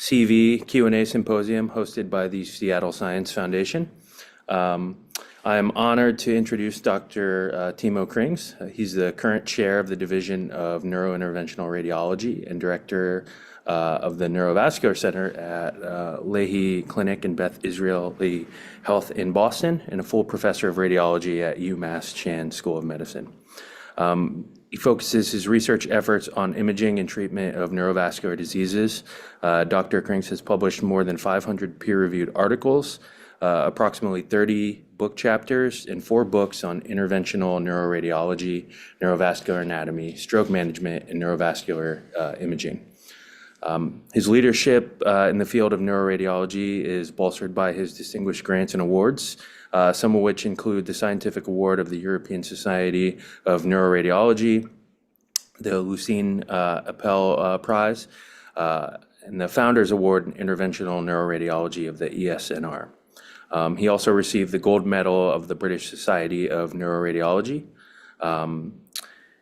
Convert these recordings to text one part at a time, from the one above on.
CV Q&A symposium hosted by the Seattle Science Foundation. I am honored to introduce Dr. Timo Krings. He's the current chair of the Division of Neurointerventional Radiology and director of the Neurovascular Center at Leahy Clinic and Beth Israeli Health in Boston, and a full professor of radiology at UMass Chan School of Medicine. He focuses his research efforts on imaging and treatment of neurovascular diseases. Dr. Krings has published more than 500 peer-reviewed articles, approximately 30 book chapters, and 4 books on interventional neuroradiology, neurovascular anatomy, stroke management, and neurovascular imaging. His leadership in the field of neuroradiology is bolstered by his distinguished grants and awards, some of which include the Scientific Award of the European Society of Neuroradiology, the Lucien Appel Prize, and the Founders Award in Interventional Neuroradiology of the ESNR. He also received the Gold Medal of the British Society of Neuroradiology,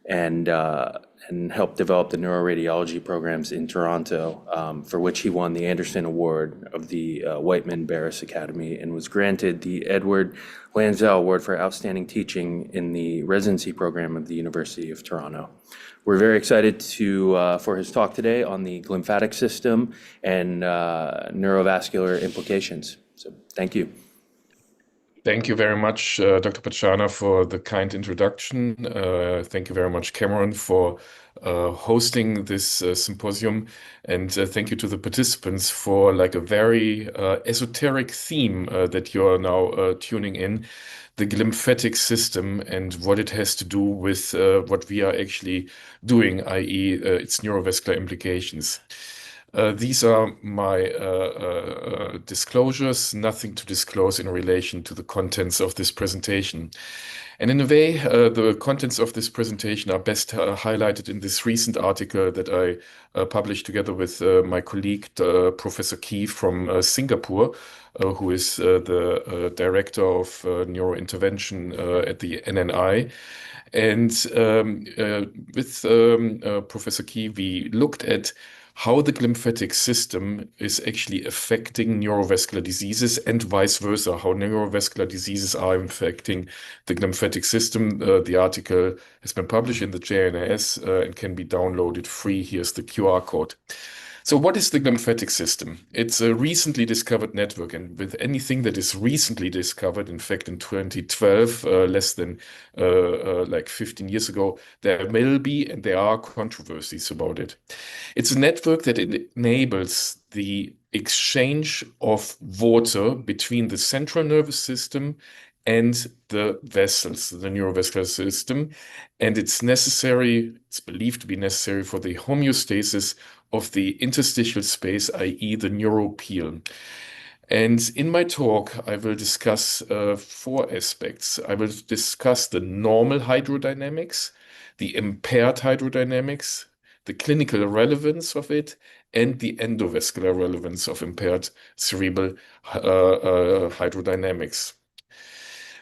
and helped develop the neuroradiology programs in Toronto, for which he won the Anderson Award of the Whiteman Barris Academy and was granted the Edward Lansdale Award for Outstanding Teaching in the Residency Program of the University of Toronto. We're very excited for his talk today on the glymphatic system and neurovascular implications. So thank you. Thank you very much, Dr. Pachana, for the kind introduction. Thank you very much, Cameron, for hosting this symposium. And thank you to the participants for like a very esoteric theme that you are now tuning in, the glymphatic system and what it has to do with what we are actually doing, i.e. Its neurovascular implications. These are my disclosures, nothing to disclose in relation to the contents of this presentation. And in a way, the contents of this presentation are best highlighted in this recent article that I published together with my colleague, Professor Key from Singapore, who is the director of neurointervention at the NNI. And with Professor Key, we looked at how the glymphatic system is actually affecting neurovascular diseases and vice versa, how neurovascular diseases are affecting the glymphatic system. The article has been published in the JNS and can be downloaded free. Here's the QR code. So what is the glymphatic system? It's a recently discovered network, and with anything that is recently discovered, in fact, in 2012, less than like 15 years ago, there will be and there are controversies about it. It's a network that enables the exchange of water between the central nervous system and the vessels, the neurovascular system, and it's believed to be necessary for the homeostasis of the interstitial space, i.e. the neuropil. And in my talk, I will discuss 4 aspects. I will discuss the normal hydrodynamics, the impaired hydrodynamics, the clinical relevance of it, and the endovascular relevance of impaired cerebral hydrodynamics.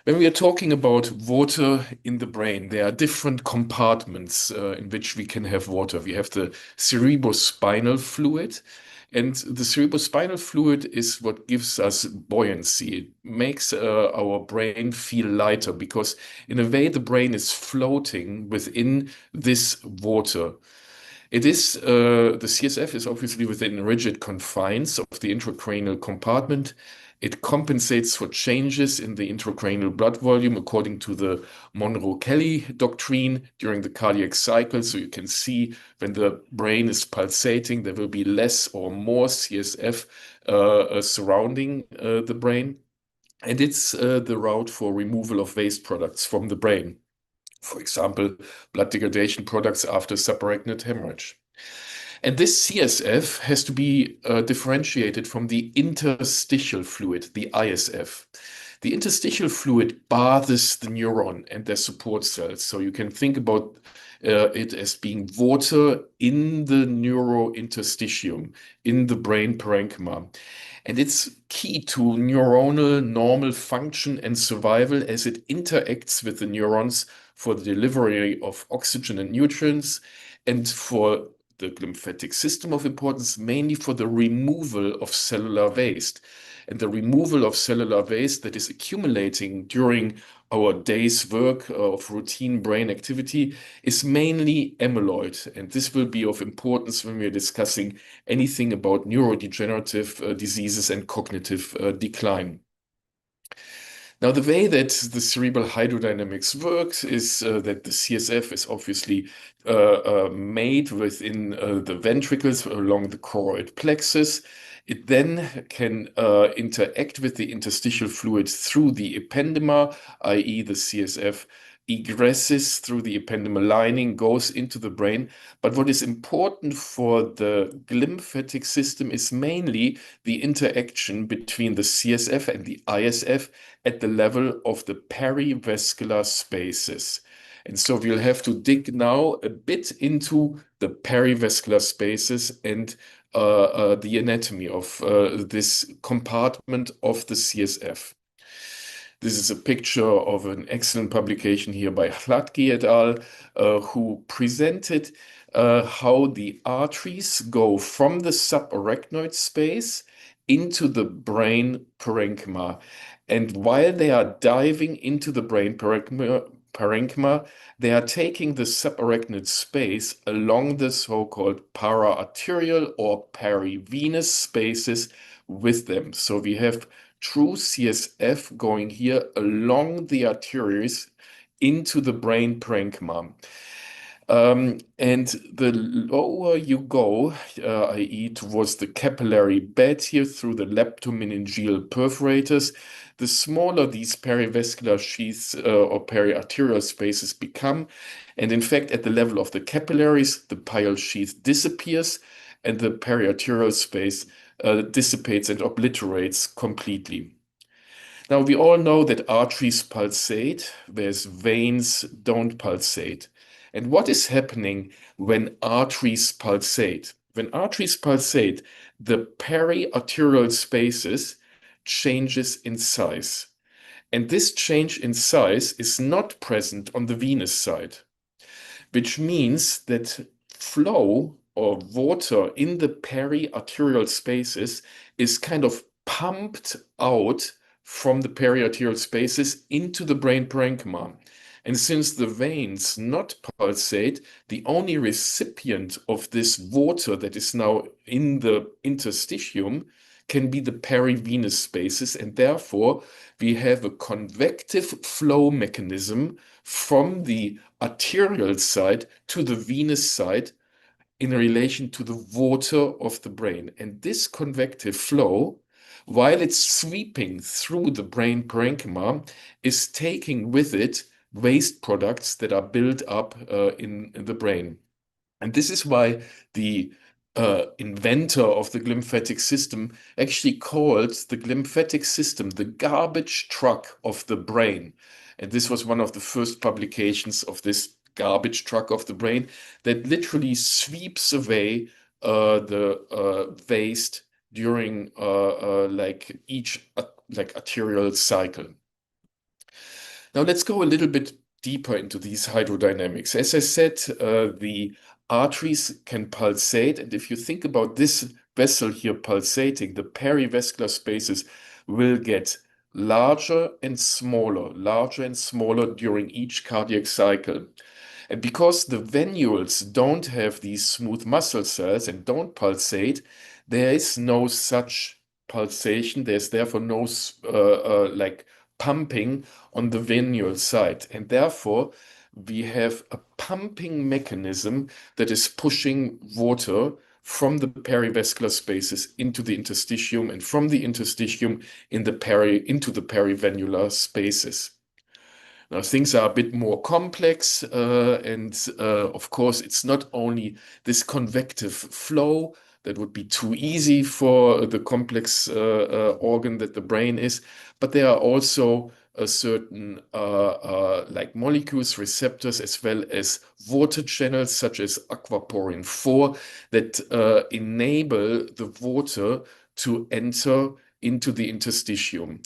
When we are talking about water in the brain, there are different compartments in which we can have water. We have the cerebrospinal fluid, and the cerebrospinal fluid is what gives us buoyancy. It makes our brain feel lighter because, in a way, the brain is floating within this water. The CSF is obviously within rigid confines of the intracranial compartment. It compensates for changes in the intracranial blood volume according to the Monro-Kelly doctrine during the cardiac cycle. So you can see when the brain is pulsating, there will be less or more CSF surrounding the brain. And it's the route for removal of waste products from the brain. For example, blood degradation products after subarachnoid hemorrhage. And this CSF has to be differentiated from the interstitial fluid, the ISF. The interstitial fluid bathes the neuron and their support cells. So you can think about it as being water in the neurointerstitium, in the brain parenchyma. And it's key to neuronal normal function and survival as it interacts with the neurons for the delivery of oxygen and nutrients and for the glymphatic system of importance mainly for the removal of cellular waste. And the removal of cellular waste that is accumulating during our day's work of routine brain activity is mainly amyloid. And this will be of importance when we're discussing anything about neurodegenerative diseases and cognitive decline. Now, the way that the cerebral hydrodynamics works is that the CSF is obviously made within the ventricles along the choroid plexus. It then can interact with the interstitial fluid through the ependyma, i.e., the CSF egresses through the ependymal lining, goes into the brain. But what is important for the glymphatic system is mainly the interaction between the CSF and the ISF at the level of the perivascular spaces. And so we'll have to dig now a bit into the perivascular spaces and the anatomy of this compartment of the CSF. This is a picture of an excellent publication here by Hladky et al., who presented how the arteries go from the subarachnoid space into the brain parenchyma. And while they are diving into the brain parenchyma, they are taking the subarachnoid space along the so-called para-arterial or perivenous spaces with them. So we have true CSF going here along the arteries into the brain parenchyma. And the lower you go, i.e., towards the capillary bed here through the leptomeningeal perforators, the smaller these perivascular sheaths or periarterial spaces become. And in fact, at the level of the capillaries, the pile sheath disappears and the periarterial space dissipates and obliterates completely. Now, we all know that arteries pulsate, whereas veins don't pulsate. And what is happening when arteries pulsate? When arteries pulsate, the periarterial spaces changes in size. And this change in size is not present on the venous side, which means that flow or water in the periarterial spaces is kind of pumped out from the periarterial spaces into the brain parenchyma. And since the veins not pulsate, the only recipient of this water that is now in the interstitium can be the perivenous spaces, and therefore we have a convective flow mechanism from the arterial side to the venous side in relation to the water of the brain. And this convective flow, while it's sweeping through the brain parenchyma, is taking with it waste products that are built up in the brain. And this is why the inventor of the glymphatic system actually called the glymphatic system the garbage truck of the brain. And this was one of the first publications of this garbage truck of the brain that literally sweeps away the waste during like each arterial cycle. Now let's go a little bit deeper into these hydrodynamics. As I said, the arteries can pulsate, and if you think about this vessel here pulsating, the perivascular spaces will get larger and smaller during each cardiac cycle. And because the venules don't have these smooth muscle cells and don't pulsate, there is no such pulsation. There's therefore no like pumping on the venule side. And therefore, we have a pumping mechanism that is pushing water from the perivascular spaces into the interstitium and from the interstitium into the perivenular spaces. Now, things are a bit more complex, and of course, it's not only this convective flow that would be too easy for the complex organ that the brain is, but there are also certain like molecules, receptors, as well as water channels such as aquaporin 4 that enable the water to enter into the interstitium.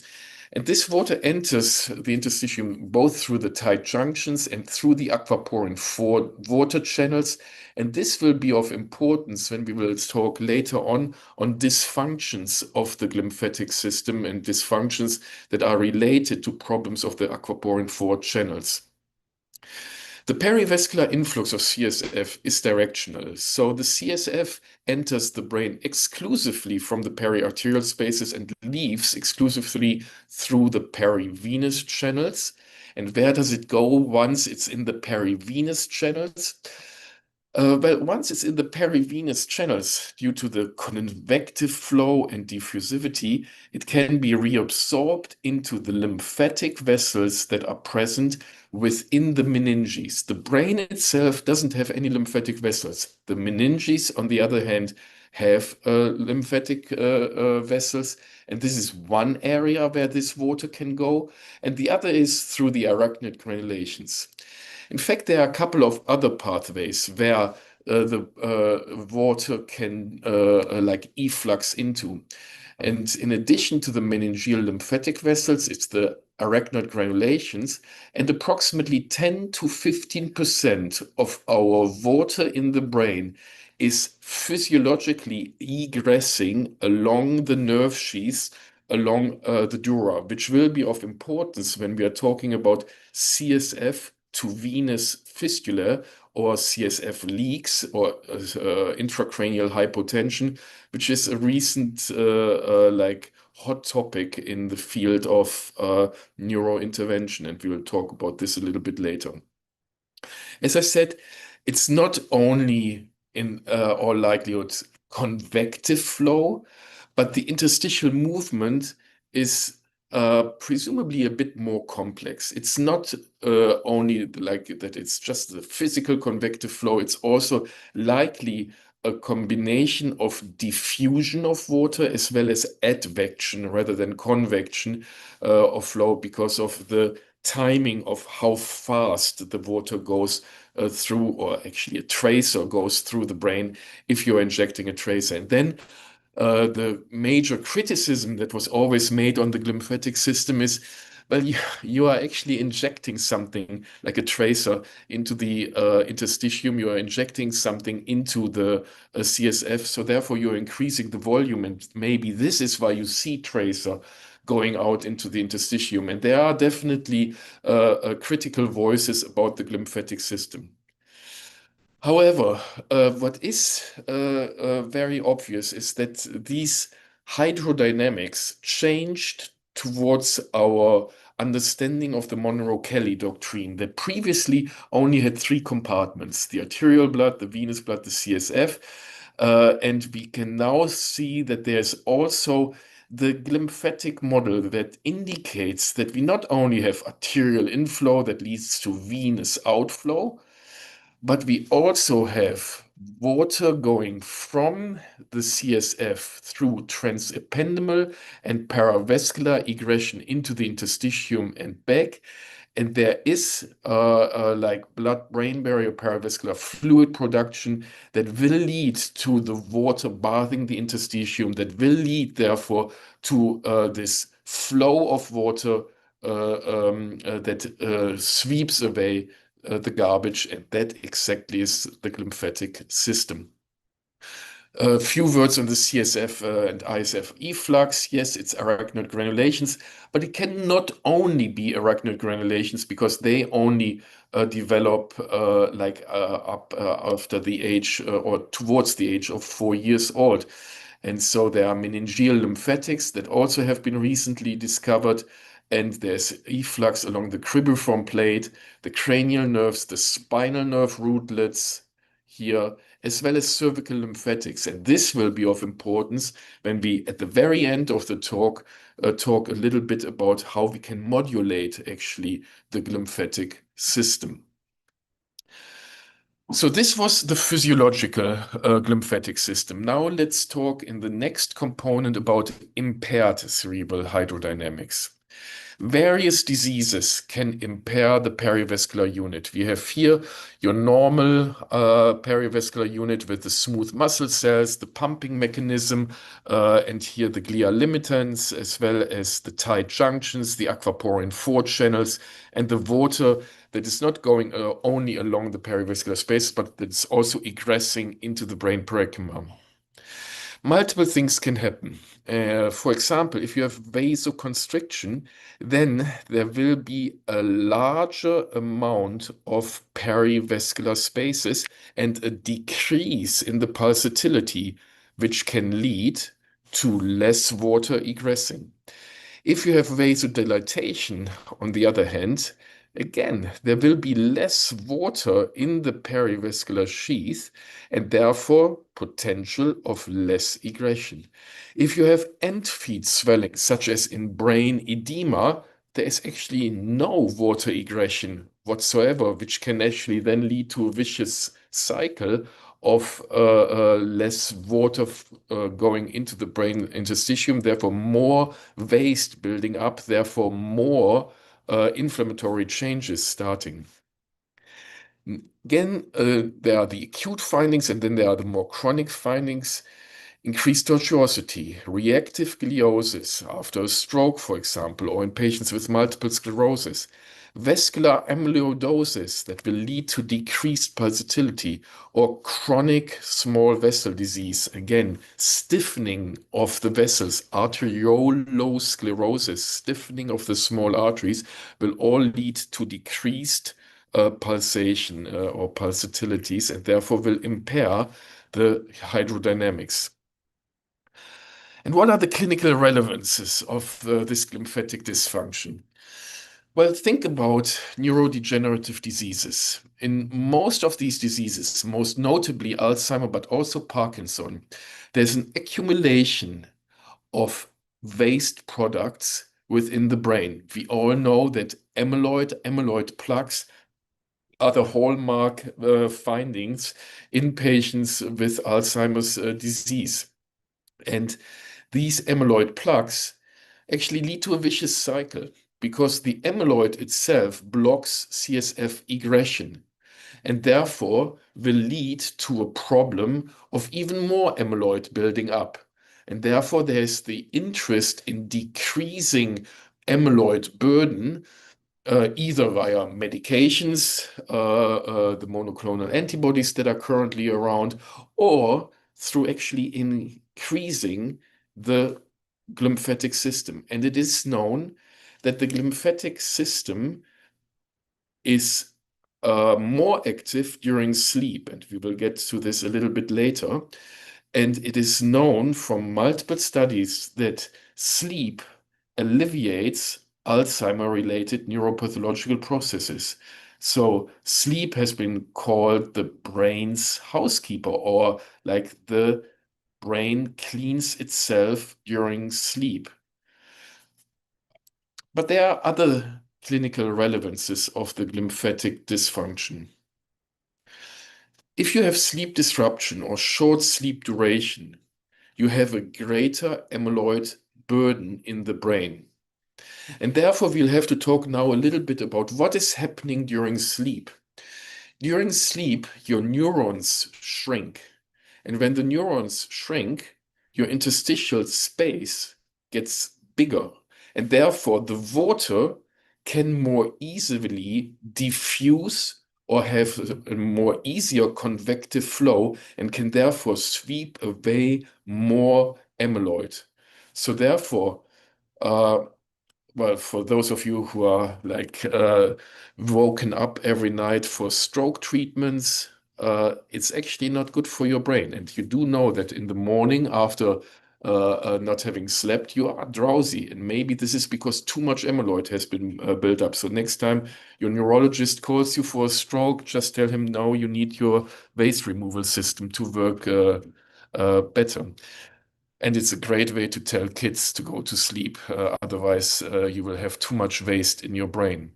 And this water enters the interstitium both through the tight junctions and through the aquaporin 4 water channels. And this will be of importance when we will talk later on dysfunctions of the glymphatic system and dysfunctions that are related to problems of the aquaporin 4 channels. The perivascular influx of CSF is directional. So the CSF enters the brain exclusively from the periarterial spaces and leaves exclusively through the perivenous channels. And where does it go once it's in the perivenous channels? Well, once it's in the perivenous channels, due to the convective flow and diffusivity, it can be reabsorbed into the lymphatic vessels that are present within the meninges. The brain itself doesn't have any lymphatic vessels. The meninges, on the other hand, have lymphatic vessels, and this is one area where this water can go, and the other is through the arachnoid granulations. In fact, there are a couple of other pathways where the water can like efflux into. And in addition to the meningeal lymphatic vessels, it's the arachnoid granulations, and approximately 10 to 15% of our water in the brain is physiologically egressing along the nerve sheaths, along the dura, which will be of importance when we are talking about CSF to venous fistula or CSF leaks or intracranial hypotension, which is a recent like hot topic in the field of neurointervention, and we will talk about this a little bit later. As I said, it's not only in all likelihood convective flow, but the interstitial movement is presumably a bit more complex. It's not only like that, it's just the physical convective flow, it's also likely a combination of diffusion of water as well as advection rather than convection of flow because of the timing of how fast the water goes through, or actually a tracer goes through the brain if you're injecting a tracer. And then the major criticism that was always made on the glymphatic system is, well, you are actually injecting something like a tracer into the interstitium, you are injecting something into the CSF, so therefore you're increasing the volume, and maybe this is why you see tracer going out into the interstitium. And there are definitely critical voices about the glymphatic system. However, what is very obvious is that these hydrodynamics changed towards our understanding of the Monroe-Kelly doctrine that previously only had three compartments: the arterial blood, the venous blood, the CSF. And we can now see that there's also the glymphatic model that indicates that we not only have arterial inflow that leads to venous outflow, but we also have water going from the CSF through transependymal and paravascular egression into the interstitium and back. And there is like blood-brain barrier paravascular fluid production that will lead to the water bathing the interstitium, that will lead, therefore, to this flow of water that sweeps away the garbage, and that exactly is the glymphatic system. A few words on the CSF and ISF efflux. Yes, it's arachnoid granulations, but it can not only be arachnoid granulations because they only develop up after the age or towards the age of 4 years old. And so there are meningeal lymphatics that also have been recently discovered, and there's efflux along the cribriform plate, the cranial nerves, the spinal nerve rootlets here, as well as cervical lymphatics. And this will be of importance when we, at the very end of the talk, talk a little bit about how we can modulate actually the glymphatic system. So this was the physiological glymphatic system. Now let's talk in the next component about impaired cerebral hydrodynamics. Various diseases can impair the perivascular unit. We have here your normal perivascular unit with the smooth muscle cells, the pumping mechanism, and here the glia limitans, as well as the tight junctions, the aquaporin 4 channels, and the water that is not going only along the perivascular space, but that's also egressing into the brain parenchyma. Multiple things can happen. For example, if you have vasoconstriction, then there will be a larger amount of perivascular spaces and a decrease in the pulsatility, which can lead to less water egressing. If you have vasodilatation, on the other hand, again, there will be less water in the perivascular sheath and therefore potential of less egression. If you have end feet swelling, such as in brain edema, there is actually no water egression whatsoever, which can actually then lead to a vicious cycle of less water going into the brain interstitium, therefore more waste building up, therefore more inflammatory changes starting. Again, there are the acute findings and then there are the more chronic findings. Increased tortuosity, reactive gliosis after a stroke, for example, or in patients with multiple sclerosis, vascular amyloidosis that will lead to decreased pulsatility, or chronic small vessel disease, again, stiffening of the vessels, arteriolosclerosis, stiffening of the small arteries, will all lead to decreased pulsation or pulsatilities and therefore will impair the hydrodynamics. And what are the clinical relevances of this glymphatic dysfunction? Well, think about neurodegenerative diseases. In most of these diseases, most notably Alzheimer, but also Parkinson, there's an accumulation of waste products within the brain. We all know that amyloid plaques are the hallmark findings in patients with Alzheimer's disease. And these amyloid plaques actually lead to a vicious cycle because the amyloid itself blocks CSF egression and therefore will lead to a problem of even more amyloid building up. And therefore, there's the interest in decreasing amyloid burden either via medications, the monoclonal antibodies that are currently around, or through actually increasing the glymphatic system. And it is known that the glymphatic system is more active during sleep, and we will get to this a little bit later. And it is known from multiple studies that sleep alleviates Alzheimer-related neuropathological processes. So sleep has been called the brain's housekeeper, or like the brain cleans itself during sleep. But there are other clinical relevances of the glymphatic dysfunction. If you have sleep disruption or short sleep duration, you have a greater amyloid burden in the brain. And therefore, we'll have to talk now a little bit about what is happening during sleep. During sleep, your neurons shrink. And when the neurons shrink, your interstitial space gets bigger. And therefore, the water can more easily diffuse or have a more easier convective flow and can therefore sweep away more amyloid. So therefore, well, for those of you who are like woken up every night for stroke treatments, it's actually not good for your brain. And you do know that in the morning after not having slept, you are drowsy. And maybe this is because too much amyloid has been built up. So next time your neurologist calls you for a stroke, just tell him, no, you need your waste removal system to work better. And it's a great way to tell kids to go to sleep. Otherwise, you will have too much waste in your brain.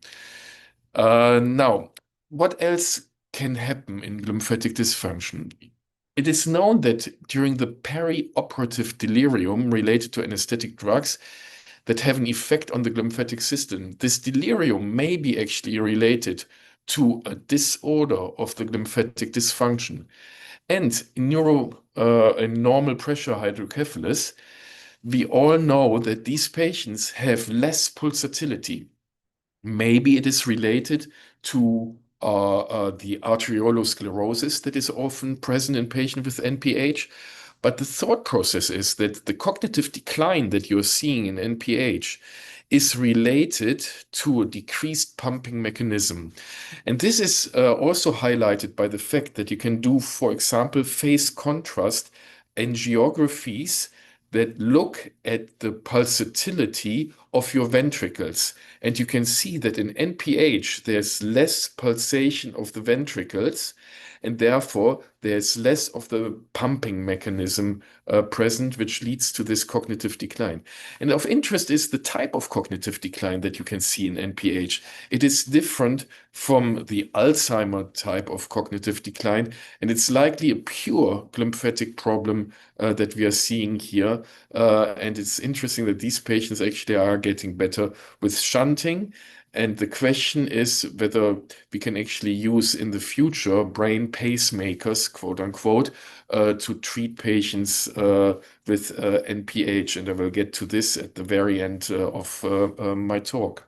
Now, what else can happen in glymphatic dysfunction? It is known that during the perioperative delirium related to anesthetic drugs, that have an effect on the glymphatic system. This delirium may be actually related to a disorder of the glymphatic dysfunction. And in normal pressure hydrocephalus, we all know that these patients have less pulsatility. Maybe it is related to the arteriolosclerosis that is often present in patients with NPH. But the thought process is that the cognitive decline that you're seeing in NPH is related to a decreased pumping mechanism. And this is also highlighted by the fact that you can do, for example, phase contrast angiographies that look at the pulsatility of your ventricles. And you can see that in NPH, there's less pulsation of the ventricles, and therefore there's less of the pumping mechanism present, which leads to this cognitive decline. And of interest is the type of cognitive decline that you can see in NPH. It is different from the Alzheimer type of cognitive decline, and it's likely a pure glymphatic problem that we are seeing here. And it's interesting that these patients actually are getting better with shunting. And the question is whether we can actually use in the future brain pacemakers, quote unquote, to treat patients with NPH. And I will get to this at the very end of my talk.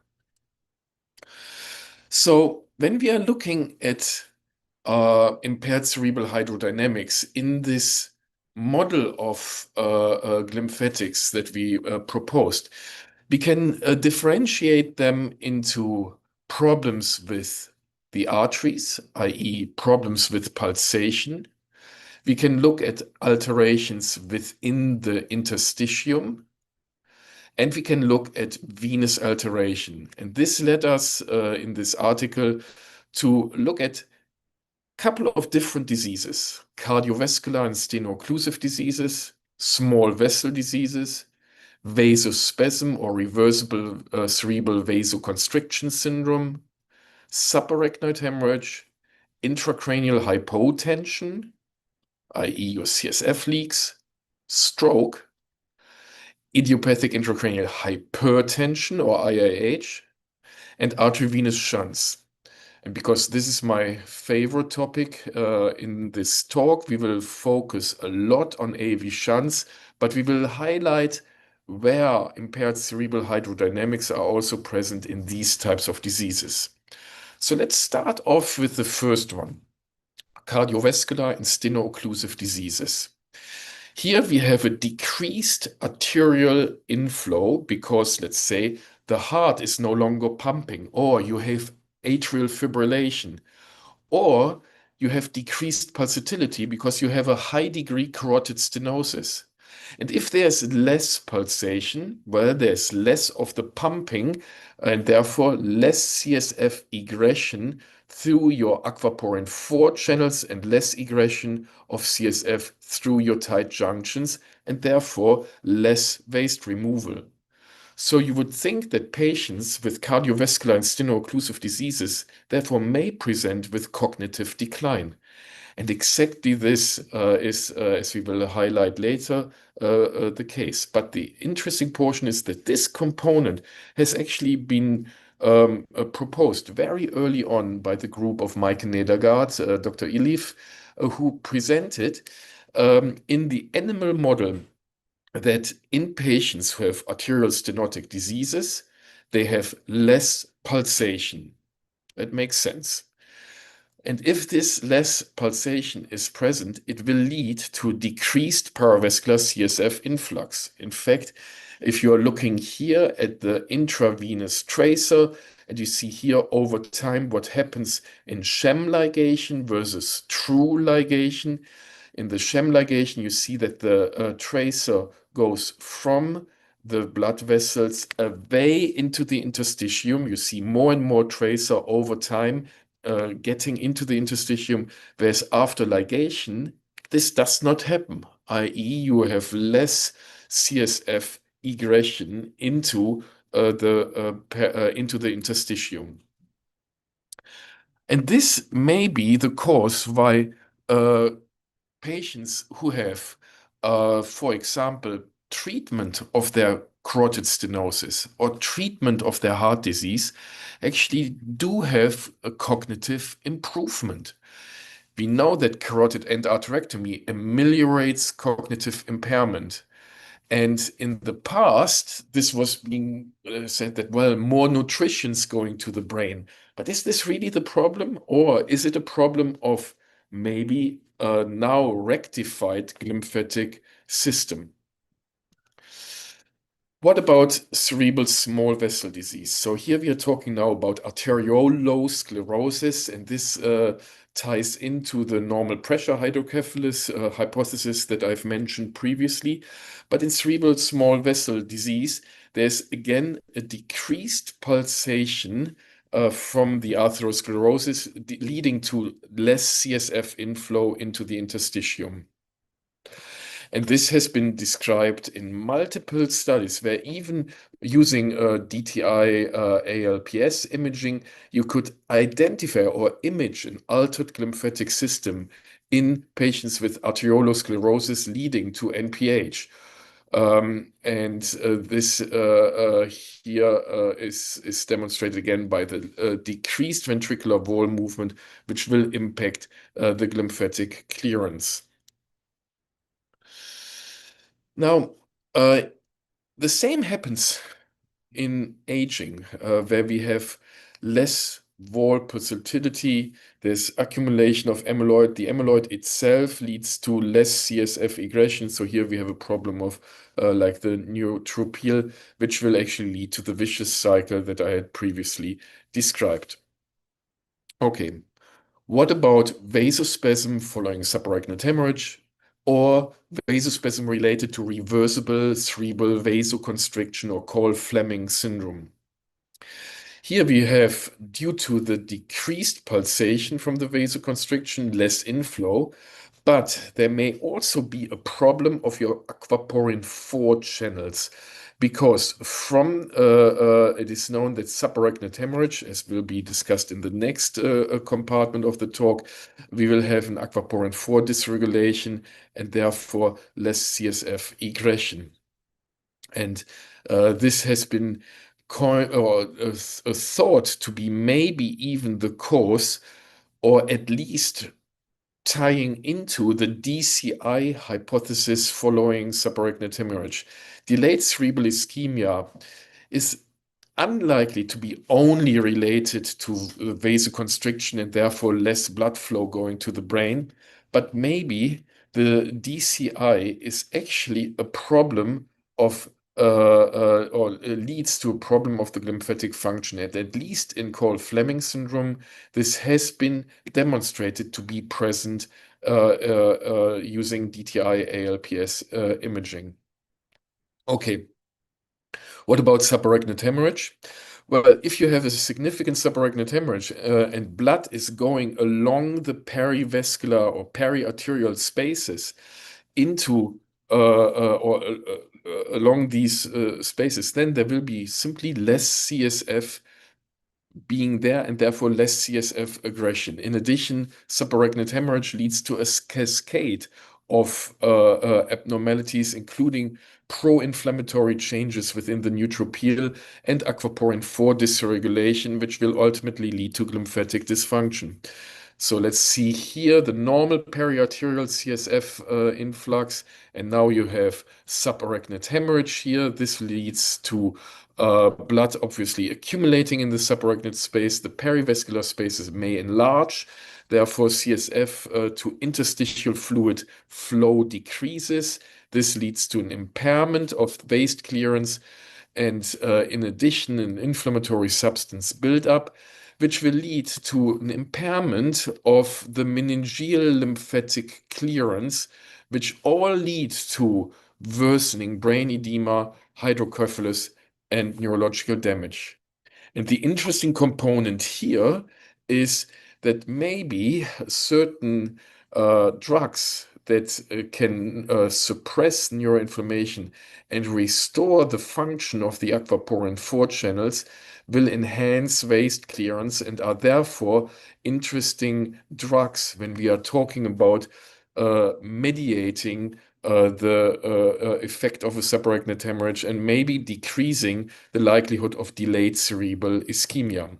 So when we are looking at impaired cerebral hydrodynamics in this model of glymphatics that we proposed, we can differentiate them into problems with the arteries, i.e., problems with pulsation. We can look at alterations within the interstitium, and we can look at venous alteration. And this led us in this article to look at a couple of different diseases: cardiovascular and steno-occlusive diseases, small vessel diseases, vasospasm or reversible cerebral vasoconstriction syndrome, subarachnoid hemorrhage, intracranial hypotension, i.e. your CSF leaks, stroke, idiopathic intracranial hypertension or IIH, and arteriovenous shunts. And because this is my favorite topic in this talk, we will focus a lot on AV shunts, but we will highlight where impaired cerebral hydrodynamics are also present in these types of diseases. So let's start off with the first one, cardiovascular and steno-occlusive diseases. Here we have a decreased arterial inflow because, let's say, the heart is no longer pumping, or you have atrial fibrillation, or you have decreased pulsatility because you have a high degree carotid stenosis. And if there's less pulsation, well, there's less of the pumping and therefore less CSF egression through your aquaporin 4 channels and less egression of CSF through your tight junctions and therefore less waste removal. So you would think that patients with cardiovascular and steno-occlusive diseases therefore may present with cognitive decline. And exactly this is, as we will highlight later, the case. But the interesting portion is that this component has actually been proposed very early on by the group of Mike Nedergaard, Dr. Ilif, who presented in the animal model that in patients who have arterial stenotic diseases, they have less pulsation. That makes sense. And if this less pulsation is present, it will lead to decreased paravascular CSF influx. In fact, if you are looking here at the intravenous tracer, and you see here over time what happens in sham ligation versus true ligation. In the sham ligation, you see that the tracer goes from the blood vessels away into the interstitium. You see more and more tracer over time getting into the interstitium, whereas after ligation, this does not happen, i.e. you have less CSF egression into the interstitium. And this may be the cause why patients who have, for example, treatment of their carotid stenosis or treatment of their heart disease actually do have a cognitive improvement. We know that carotid endarterectomy ameliorates cognitive impairment. And in the past, this was being said that, well, more nutrition's going to the brain. But is this really the problem? Or is it a problem of maybe a now rectified glymphatic system? What about cerebral small vessel disease? So here we are talking now about arteriolosclerosis, and this ties into the normal pressure hydrocephalus hypothesis that I've mentioned previously. But in cerebral small vessel disease, there's again a decreased pulsation from the atherosclerosis, leading to less CSF inflow into the interstitium. And this has been described in multiple studies where even using DTI ALPS imaging, you could identify or image an altered glymphatic system in patients with arteriolosclerosis leading to NPH. This here is demonstrated again by the decreased ventricular wall movement, which will impact the glymphatic clearance. Now, the same happens in aging, where we have less wall pulsatility, there's accumulation of amyloid. The amyloid itself leads to less CSF egression. So here we have a problem of like the neutropil, which will actually lead to the vicious cycle that I had previously described. Okay, what about vasospasm following subarachnoid hemorrhage or vasospasm related to reversible cerebral vasoconstriction or Cole-Fleming syndrome? Here we have, due to the decreased pulsation from the vasoconstriction, less inflow, but there may also be a problem of your aquaporin 4 channels because from it is known that subarachnoid hemorrhage, as will be discussed in the next compartment of the talk, we will have an aquaporin 4 dysregulation and therefore less CSF egression. And this has been thought to be maybe even the cause, or at least tying into the DCI hypothesis following subarachnoid hemorrhage. Delayed cerebral ischemia is unlikely to be only related to vasoconstriction and therefore less blood flow going to the brain, but maybe the DCI is actually a problem of or leads to a problem of the glymphatic function. And at least in Cole-Fleming syndrome, this has been demonstrated to be present using DTI ALPS imaging. Okay, what about subarachnoid hemorrhage? Well, if you have a significant subarachnoid hemorrhage and blood is going along the perivascular or periarterial spaces into along these spaces, then there will be simply less CSF being there and therefore less CSF aggression. In addition, subarachnoid hemorrhage leads to a cascade of abnormalities, including pro-inflammatory changes within the neutropil and aquaporin 4 dysregulation, which will ultimately lead to glymphatic dysfunction. So let's see here the normal periarterial CSF influx, and now you have subarachnoid hemorrhage here. This leads to blood obviously accumulating in the subarachnoid space. The perivascular spaces may enlarge. Therefore, CSF to interstitial fluid flow decreases. This leads to an impairment of waste clearance and in addition, an inflammatory substance buildup, which will lead to an impairment of the meningeal lymphatic clearance, which all lead to worsening brain edema, hydrocephalus, and neurological damage. And the interesting component here is that maybe certain drugs that can suppress neuroinflammation and restore the function of the aquaporin 4 channels will enhance waste clearance and are therefore interesting drugs when we are talking about mediating the effect of a subarachnoid hemorrhage and maybe decreasing the likelihood of delayed cerebral ischemia.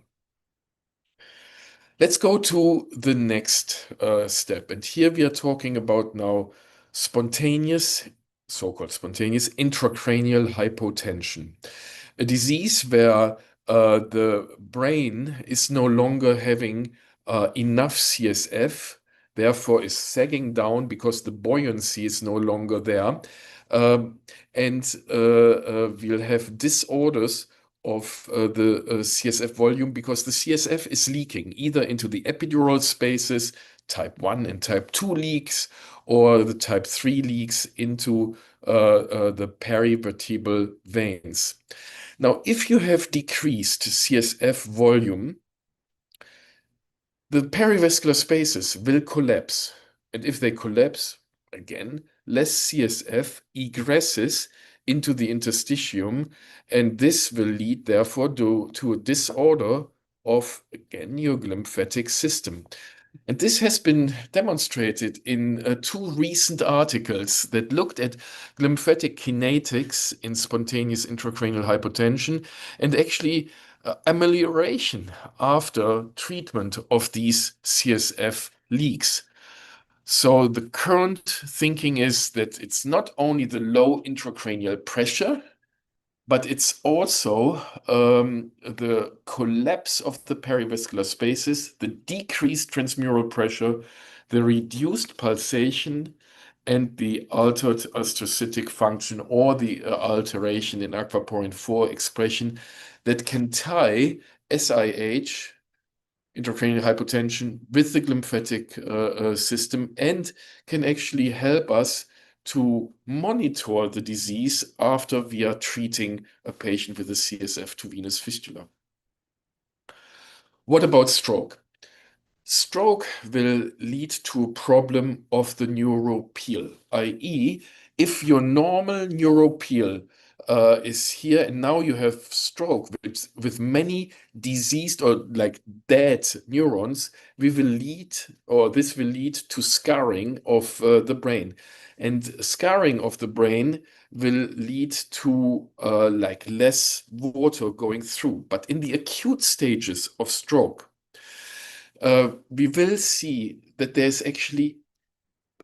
Let's go to the next step. And here we are talking about now spontaneous, so-called spontaneous intracranial hypotension, a disease where the brain is no longer having enough CSF, therefore is sagging down because the buoyancy is no longer there. And we'll have disorders of the CSF volume because the CSF is leaking either into the epidural spaces, type 1 and type 2 leaks, or the type 3 leaks into the perivertebral veins. Now, if you have decreased CSF volume, the perivascular spaces will collapse. And if they collapse, again, less CSF egresses into the interstitium, and this will lead, therefore, to a disorder of, again, your glymphatic system. And this has been demonstrated in two recent articles that looked at glymphatic kinetics in spontaneous intracranial hypotension and actually amelioration after treatment of these CSF leaks. So the current thinking is that it's not only the low intracranial pressure, but it's also the collapse of the perivascular spaces, the decreased transmural pressure, the reduced pulsation, and the altered astrocytic function or the alteration in aquaporin 4 expression that can tie SIH, intracranial hypotension, with the glymphatic system and can actually help us to monitor the disease after we are treating a patient with a CSF to venous fistula. What about stroke? Stroke will lead to a problem of the neuropil, i.e., if your normal neuropil is here and now you have stroke with many diseased or like dead neurons, this will lead to scarring of the brain. And scarring of the brain will lead to like less water going through. But in the acute stages of stroke, we will see that there's actually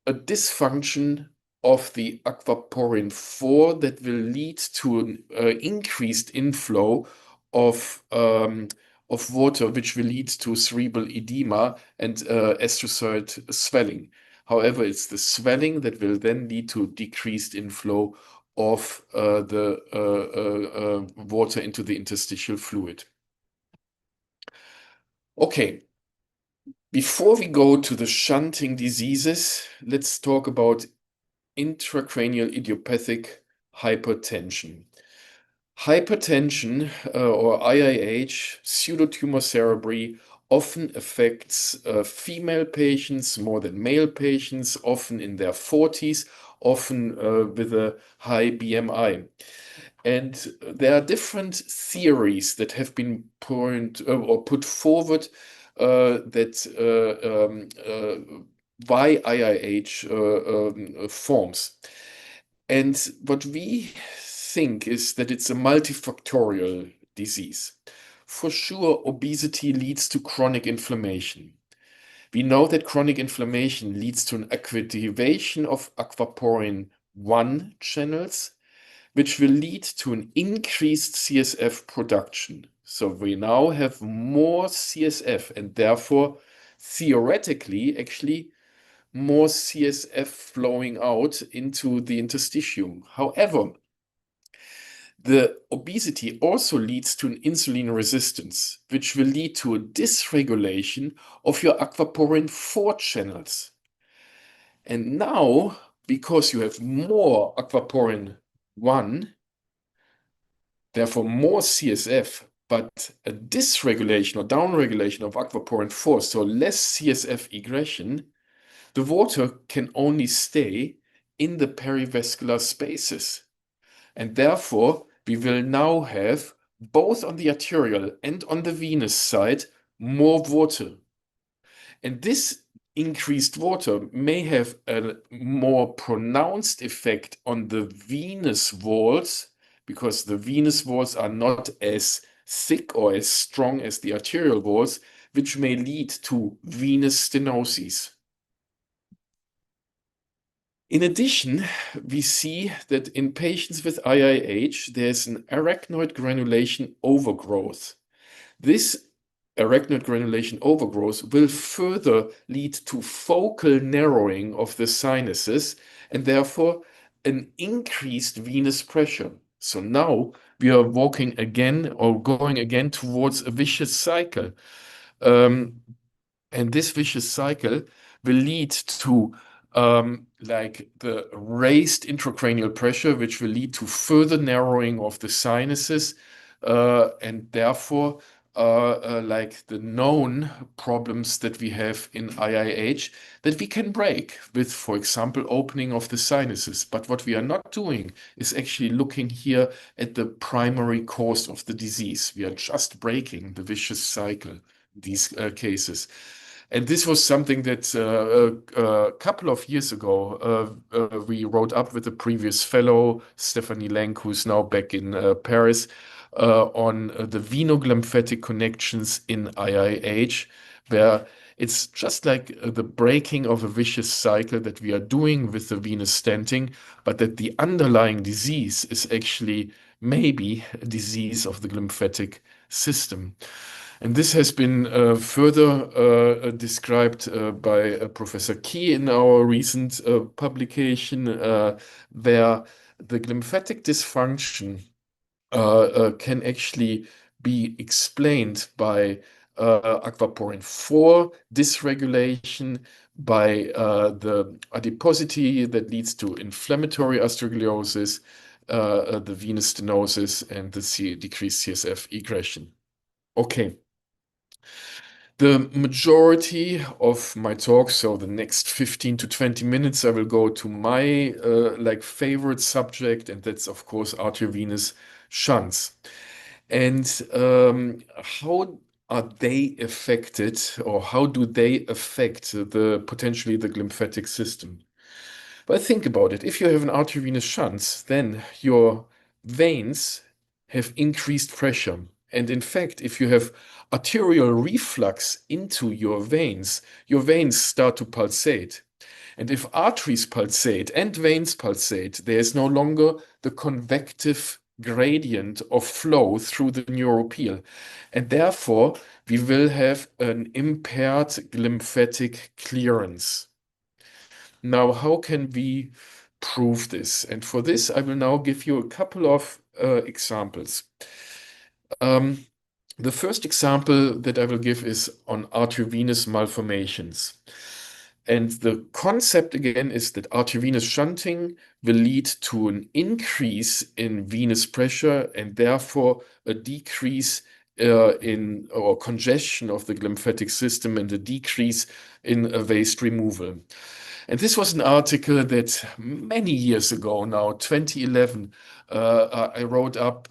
a dysfunction of the aquaporin 4 that will lead to an increased inflow of water, which will lead to cerebral edema and astrocyte swelling. However, it's the swelling that will then lead to decreased inflow of the water into the interstitial fluid. Okay, before we go to the shunting diseases, let's talk about intracranial idiopathic hypertension. Hypertension or IIH, pseudotumor cerebri, often affects female patients more than male patients, often in their 40s, often with a high BMI. And there are different theories that have been put forward why IIH forms. And what we think is that it's a multifactorial disease. For sure, obesity leads to chronic inflammation. We know that chronic inflammation leads to an activation of aquaporin 1 channels, which will lead to an increased CSF production. So we now have more CSF and therefore theoretically actually more CSF flowing out into the interstitium. However, the obesity also leads to an insulin resistance, which will lead to a dysregulation of your aquaporin 4 channels. And now, because you have more aquaporin 1, therefore more CSF, but a dysregulation or downregulation of aquaporin 4, so less CSF egression, the water can only stay in the perivascular spaces. And therefore, we will now have, both on the arterial and on the venous side, more water. And this increased water may have a more pronounced effect on the venous walls, because the venous walls are not as thick or as strong as the arterial walls, which may lead to venous stenosis. In addition, we see that in patients with IIH, there's an arachnoid granulation overgrowth. This arachnoid granulation overgrowth will further lead to focal narrowing of the sinuses and therefore an increased venous pressure. So now we are walking again or going again towards a vicious cycle. And this vicious cycle will lead to like the raised intracranial pressure, which will lead to further narrowing of the sinuses, and therefore like the known problems that we have in IIH that we can break with, for example, opening of the sinuses. But what we are not doing is actually looking here at the primary cause of the disease. We are just breaking the vicious cycle in these cases. And this was something that a couple of years ago we wrote up with a previous fellow, Stephanie Lenk, who's now back in Paris, on the venoglymphatic connections in IIH, where it's just like the breaking of a vicious cycle that we are doing with the venous stenting, but that the underlying disease is actually maybe a disease of the glymphatic system. And this has been further described by Professor Key in our recent publication, where the glymphatic dysfunction can actually be explained by aquaporin 4 dysregulation, by the adiposity that leads to inflammatory astrogliosis, the venous stenosis, and the decreased CSF egression. Okay. The majority of my talk, so the next 15 to 20 minutes, I will go to my like favorite subject, and that's of course arteriovenous shunts. And how are they affected, or how do they affect the potentially the glymphatic system? But think about it. If you have an arteriovenous shunt, then your veins have increased pressure. And in fact, if you have arterial reflux into your veins start to pulsate. And if arteries pulsate and veins pulsate, there is no longer the convective gradient of flow through the neuropil. And therefore, we will have an impaired glymphatic clearance. Now, how can we prove this? And for this, I will now give you a couple of examples. The first example that I will give is on arteriovenous malformations. And the concept again is that arteriovenous shunting will lead to an increase in venous pressure and therefore a decrease in or congestion of the glymphatic system and a decrease in waste removal. And this was an article that many years ago now, 2011, I wrote up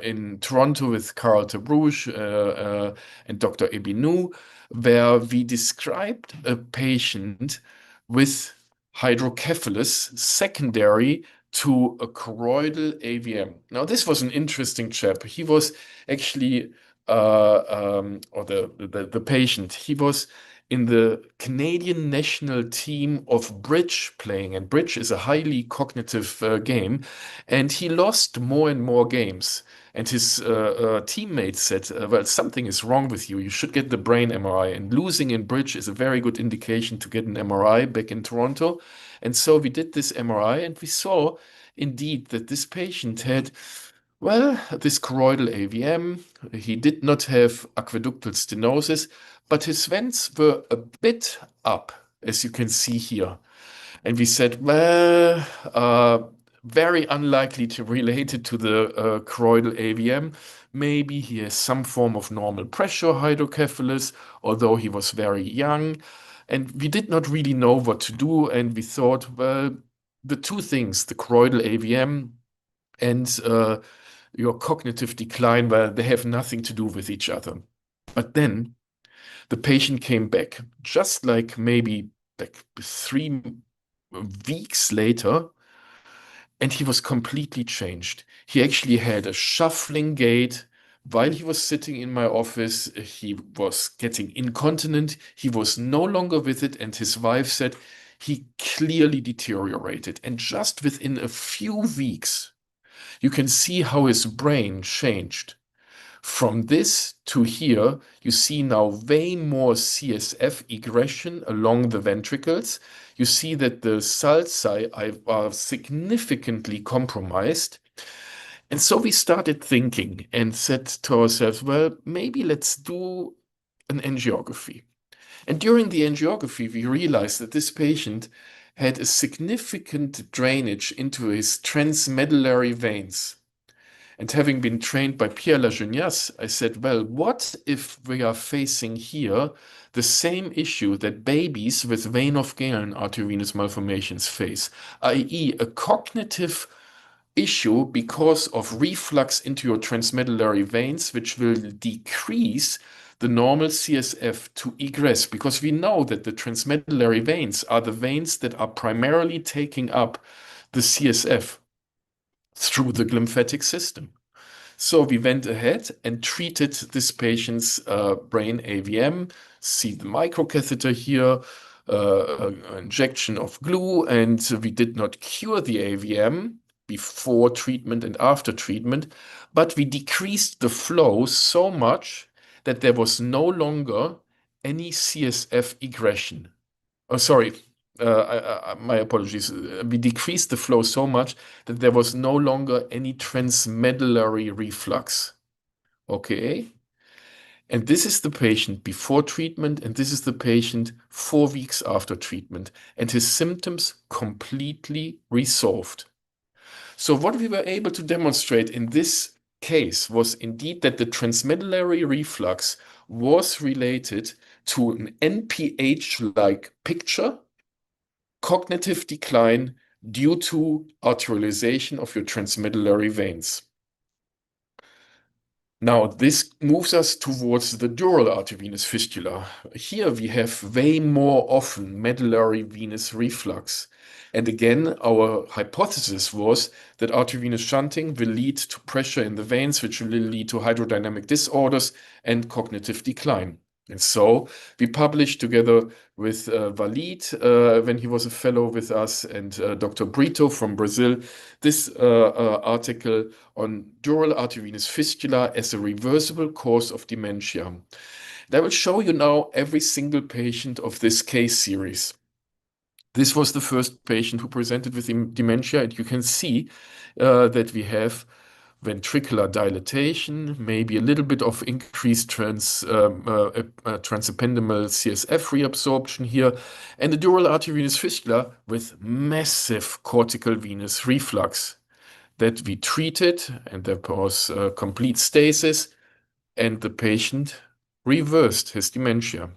in Toronto with Carl Tabrouche and Dr. Ebinou, where we described a patient with hydrocephalus secondary to a choroidal AVM. Now, this was an interesting chap. He was actually, or the patient, he was in the Canadian national team of bridge playing, and bridge is a highly cognitive game, and he lost more and more games. And his teammates said, well, something is wrong with you. You should get the brain MRI. And losing in bridge is a very good indication to get an MRI back in Toronto. And so we did this MRI, and we saw indeed that this patient had, well, this choroidal AVM. He did not have aqueductal stenosis, but his vents were a bit up, as you can see here. And we said, well, very unlikely to relate it to the choroidal AVM. Maybe he has some form of normal pressure hydrocephalus, although he was very young. And we did not really know what to do. And we thought, well, the two things, the choroidal AVM and your cognitive decline, well, they have nothing to do with each other. But then The patient came back just like maybe like 3 weeks later, and he was completely changed. He actually had a shuffling gait. While he was sitting in my office, he was getting incontinent. He was no longer with it, and his wife said he clearly deteriorated. And just within a few weeks, you can see how his brain changed. From this to here, you see now way more CSF egression along the ventricles. You see that the sulci are significantly compromised. And so we started thinking and said to ourselves, well, maybe let's do an angiography. And during the angiography, we realized that this patient had a significant drainage into his transmedullary veins. And having been trained by Pierre Lagenias, I said, well, what if we are facing here the same issue that babies with vein of Galen arteriovenous malformations face, i.e., a cognitive issue because of reflux into your transmedullary veins, which will decrease the normal CSF to egress, because we know that the transmedullary veins are the veins that are primarily taking up the CSF through the glymphatic system. So we went ahead and treated this patient's brain AVM, see the microcatheter here, injection of glue, and we did not cure the AVM before treatment and after treatment, but we decreased the flow so much that there was no longer any CSF egression. Oh, sorry. My apologies. We decreased the flow so much that there was no longer any transmedullary reflux. Okay. And this is the patient before treatment, and this is the patient 4 weeks after treatment, and his symptoms completely resolved. So, what we were able to demonstrate in this case was indeed that the transmedullary reflux was related to an NPH-like picture, cognitive decline due to arterialization of your transmedullary veins. Now, this moves us towards the dural arteriovenous fistula. Here we have way more often medullary venous reflux. And again, our hypothesis was that arteriovenous shunting will lead to pressure in the veins, which will lead to hydrodynamic disorders and cognitive decline. And so we published together with Walid, when he was a fellow with us, and Dr. Brito from Brazil, this article on dural arteriovenous fistula as a reversible cause of dementia. And I will show you now every single patient of this case series. This was the first patient who presented with dementia, and you can see that we have ventricular dilatation, maybe a little bit of increased transependymal CSF reabsorption here, and the dural arteriovenous fistula with massive cortical venous reflux that we treated, and there was complete stasis, and the patient reversed his dementia.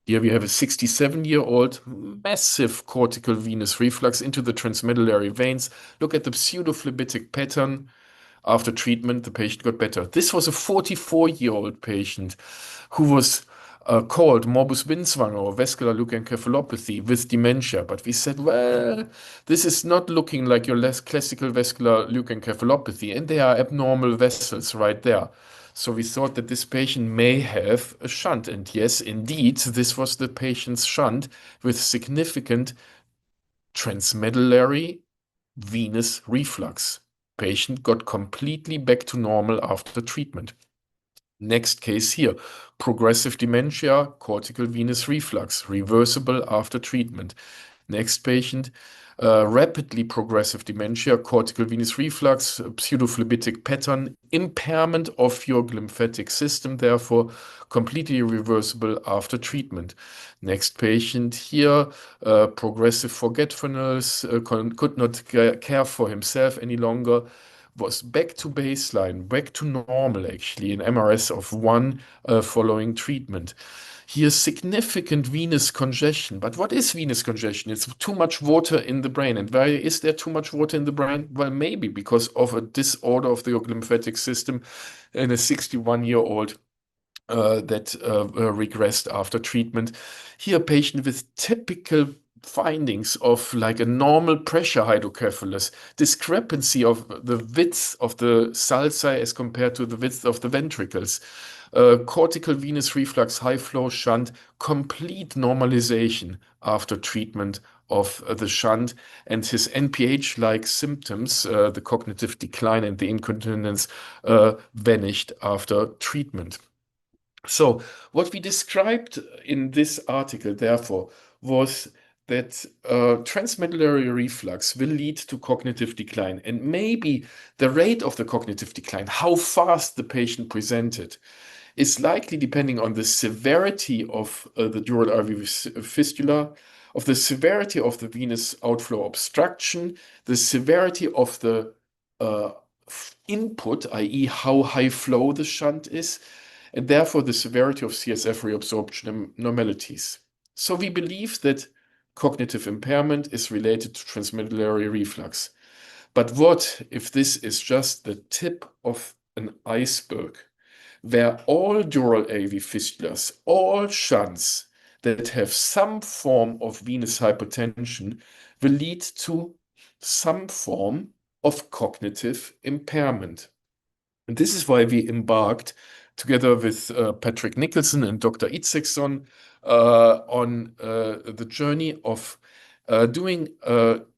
Here we have a 67-year-old, massive cortical venous reflux into the transmedullary veins. Look at the pseudophlebitic pattern. After treatment, the patient got better. This was a 44-year-old patient who was called morbus Binswanger or vascular leukoencephalopathy with dementia. But we said, well, this is not looking like your less classical vascular leukoencephalopathy, and there are abnormal vessels right there. So we thought that this patient may have a shunt. And yes, indeed, this was the patient's shunt with significant transmedullary venous reflux. Patient got completely back to normal after treatment. Next case here, progressive dementia, cortical venous reflux, reversible after treatment. Next patient, rapidly progressive dementia, cortical venous reflux, pseudophlebitic pattern, impairment of your glymphatic system, therefore completely reversible after treatment. Next patient here, progressive forgetfulness, could not care for himself any longer, was back to baseline, back to normal actually, an MRS of 1 following treatment. Here's significant venous congestion. But what is venous congestion? It's too much water in the brain. And why is there too much water in the brain? Well, maybe because of a disorder of the glymphatic system in a 61-year-old that regressed after treatment. Here, a patient with typical findings of like a normal pressure hydrocephalus, discrepancy of the width of the sulci as compared to the width of the ventricles, cortical venous reflux, high flow shunt, complete normalization after treatment of the shunt, and his NPH-like symptoms, the cognitive decline and the incontinence, vanished after treatment. So, what we described in this article, therefore, was that transmedullary reflux will lead to cognitive decline, and maybe the rate of the cognitive decline, how fast the patient presented, is likely depending on the severity of the dural RV fistula, of the severity of the venous outflow obstruction, the severity of the uh, input, i.e., how high flow the shunt is, and therefore the severity of CSF reabsorption abnormalities. So we believe that cognitive impairment is related to transmedullary reflux. But what if this is just the tip of an iceberg, where all dural AV fistulas, all shunts that have some form of venous hypertension will lead to some form of cognitive impairment? And this is why we embarked together with Patrick Nicholson and Dr. Itzekson on the journey of doing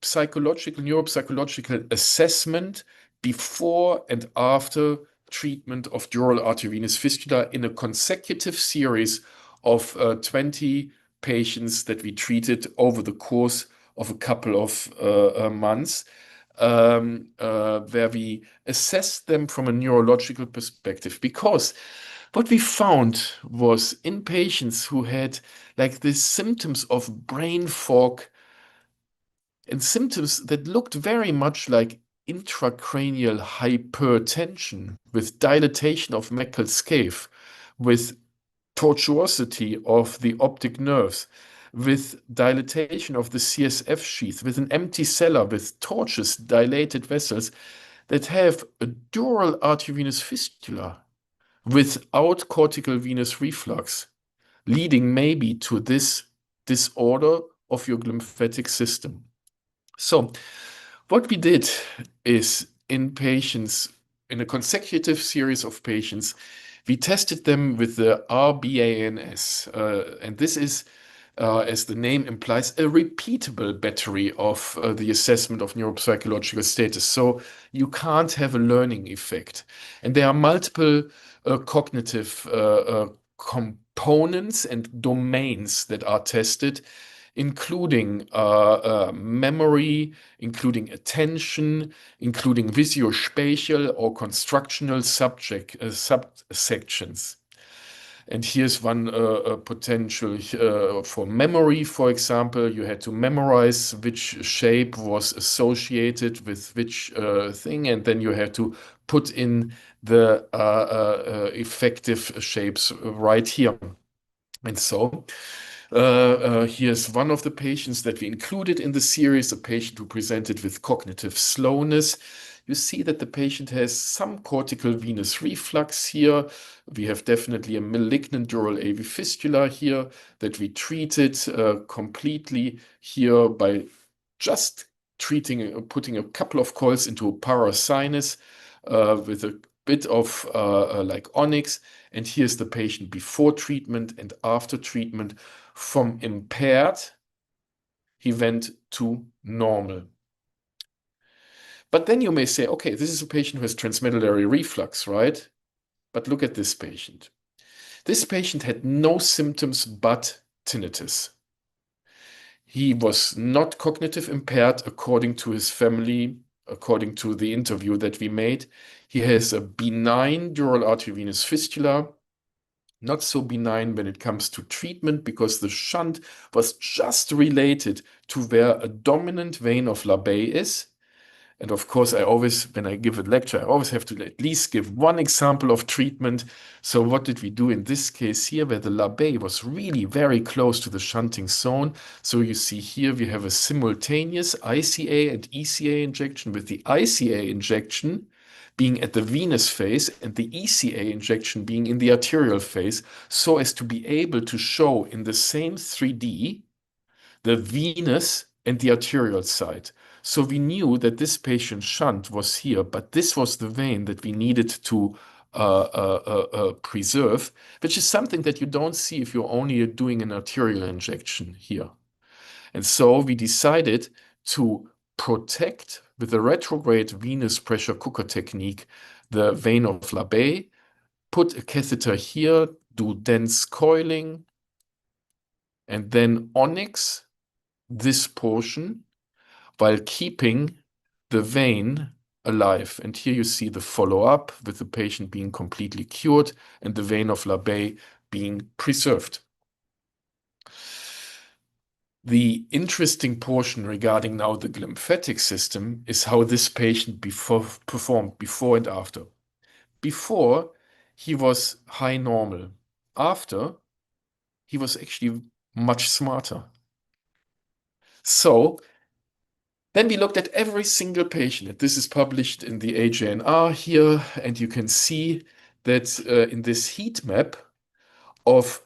psychological, neuropsychological assessment before and after treatment of dural arteriovenous fistula in a consecutive series of 20 patients that we treated over the course of a couple of months, where we assessed them from a neurological perspective. Because what we found was in patients who had like these symptoms of brain fog and symptoms that looked very much like intracranial hypertension with dilatation of Meckel's cave, with tortuosity of the optic nerves, with dilatation of the CSF sheath, with an empty cellar, with tortuous dilated vessels that have a dural arteriovenous fistula without cortical venous reflux, leading maybe to this disorder of your glymphatic system. So, what we did is in patients, in a consecutive series of patients, we tested them with the RBANS. And this is, as the name implies, a repeatable battery of the assessment of neuropsychological status. So you can't have a learning effect. And there are multiple cognitive components and domains that are tested, including memory, including attention, including visuospatial or constructional subsections. And here's one potential for memory, for example. You had to memorize which shape was associated with which thing, and then you had to put in the effective shapes right here. And so here's one of the patients that we included in the series, a patient who presented with cognitive slowness. You see that the patient has some cortical venous reflux here. We have definitely a malignant dural AV fistula here that we treated completely here by just treating, putting a couple of coils into a parasinus with a bit of like onyx. And here's the patient before treatment and after treatment. From impaired, he went to normal. But then you may say, okay, this is a patient who has transmedullary reflux, right? But look at this patient. This patient had no symptoms but tinnitus. He was not cognitive impaired according to his family, according to the interview that we made. He has a benign dural arteriovenous fistula, not so benign when it comes to treatment because the shunt was just related to where a dominant vein of Labbe is. And of course, I always, when I give a lecture, I always have to at least give one example of treatment. So what did we do in this case here, where the Labbe was really very close to the shunting zone? So you see here, we have a simultaneous ICA and ECA injection. With the ICA injection, being at the venous phase and the ECA injection being in the arterial phase, so as to be able to show in the same 3D the venous and the arterial side. So we knew that this patient shunt was here, but this was the vein that we needed to preserve, which is something that you don't see if you're only doing an arterial injection here. And so we decided to protect with the retrograde venous pressure cooker technique the vein of Labé, put a catheter here, do dense coiling, and then onyx this portion while keeping the vein alive. And here you see the follow-up with the patient being completely cured and the vein of Labé being preserved. The interesting portion regarding now the glymphatic system is how this patient performed before and after. Before, he was high normal. After, he was actually much smarter. So then we looked at every single patient. This is published in the AJNR here, and you can see that in this heat map of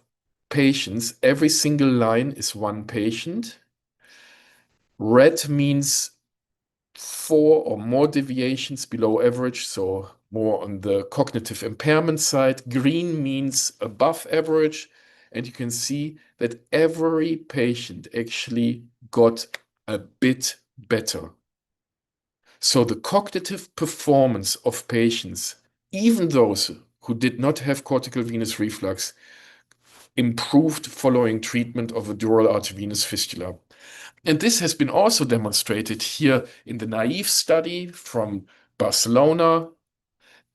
patients, every single line is one patient. Red means 4 or more deviations below average, so more on the cognitive impairment side. Green means above average, and you can see that every patient actually got a bit better. So the cognitive performance of patients, even those who did not have cortical venous reflux, improved following treatment of a dural arteriovenous fistula. And this has been also demonstrated here in the naive study from Barcelona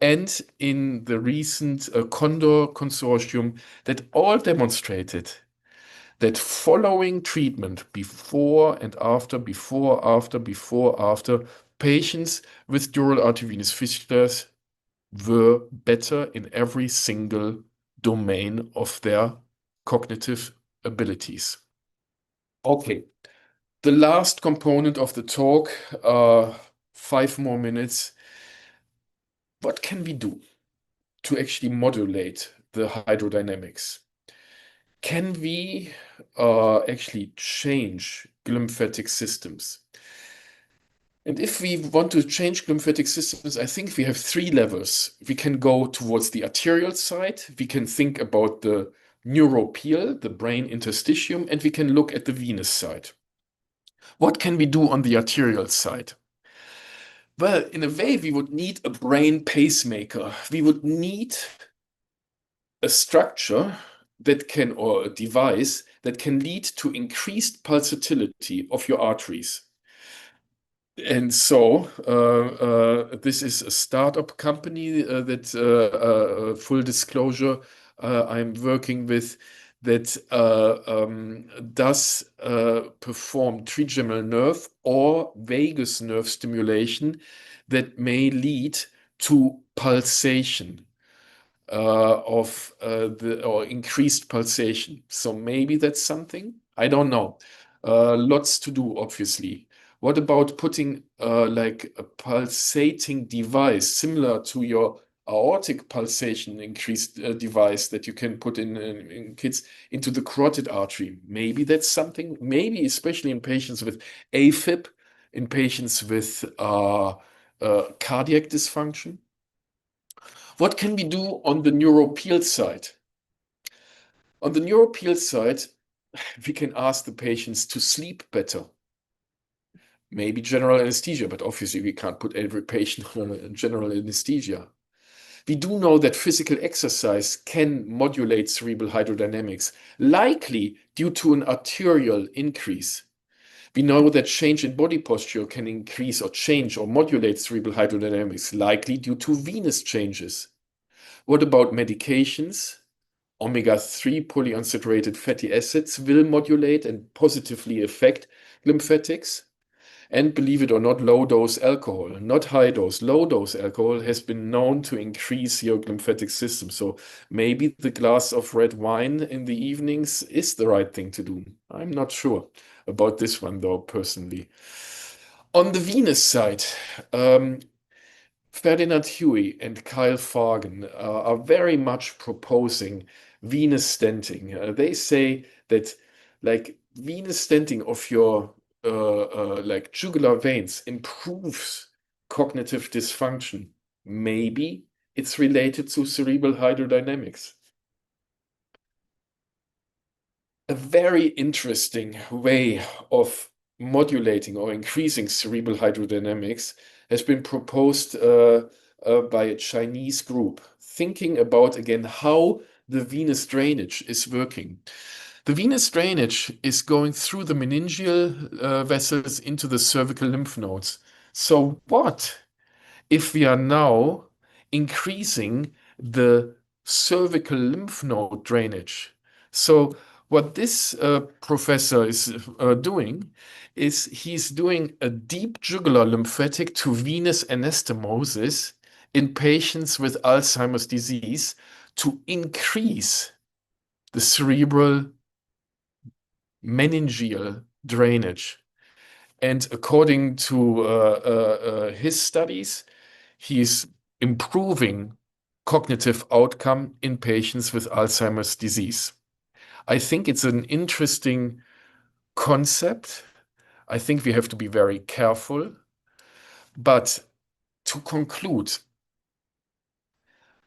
and in the recent Condor consortium that all demonstrated that following treatment before and after, patients with dural arteriovenous fistulas were better in every single domain of their cognitive abilities. Okay, the last component of the talk, 5 more minutes. What can we do to actually modulate the hydrodynamics? Can we actually change glymphatic systems? And if we want to change glymphatic systems, I think we have 3 levels. We can go towards the arterial side. We can think about the neuropil, the brain interstitium, and we can look at the venous side. What can we do on the arterial side? Well, in a way, we would need a brain pacemaker. We would need a structure that can, or a device that can lead to increased pulsatility of your arteries. And so this is a startup company that, full disclosure, I'm working with that does perform trigeminal nerve or vagus nerve stimulation that may lead to pulsation or increased pulsation. So maybe that's something. I don't know. Lots to do, obviously. What about putting like a pulsating device similar to your aortic pulsation increased device that you can put in kids into the carotid artery? Maybe that's something. Maybe especially in patients with AFib, in patients with cardiac dysfunction. What can we do on the neuropil side? On the neuropil side, we can ask the patients to sleep better. Maybe general anesthesia, but obviously we can't put every patient on general anesthesia. We do know that physical exercise can modulate cerebral hydrodynamics, likely due to an arterial increase. We know that change in body posture can increase or change or modulate cerebral hydrodynamics, likely due to venous changes. What about medications? Omega-3 polyunsaturated fatty acids will modulate and positively affect lymphatics. And believe it or not, low-dose alcohol, not high-dose, low-dose alcohol has been known to increase your glymphatic system. So maybe the glass of red wine in the evenings is the right thing to do. I'm not sure about this one, though, personally. On the venous side, Ferdinand Huey and Kyle Fargan are very much proposing venous stenting. They say that like venous stenting of your like jugular veins improves cognitive dysfunction. Maybe it's related to cerebral hydrodynamics. A very interesting way of modulating or increasing cerebral hydrodynamics has been proposed by a Chinese group, thinking about again how the venous drainage is working. The venous drainage is going through the meningeal vessels into the cervical lymph nodes. So, what if we are now increasing the cervical lymph node drainage? So what this professor is doing is he's doing a deep jugular lymphatic to venous anastomosis in patients with Alzheimer's disease to increase the cerebral meningeal drainage. And according to his studies, he's improving cognitive outcome in patients with Alzheimer's disease. I think it's an interesting concept. I think we have to be very careful. But to conclude,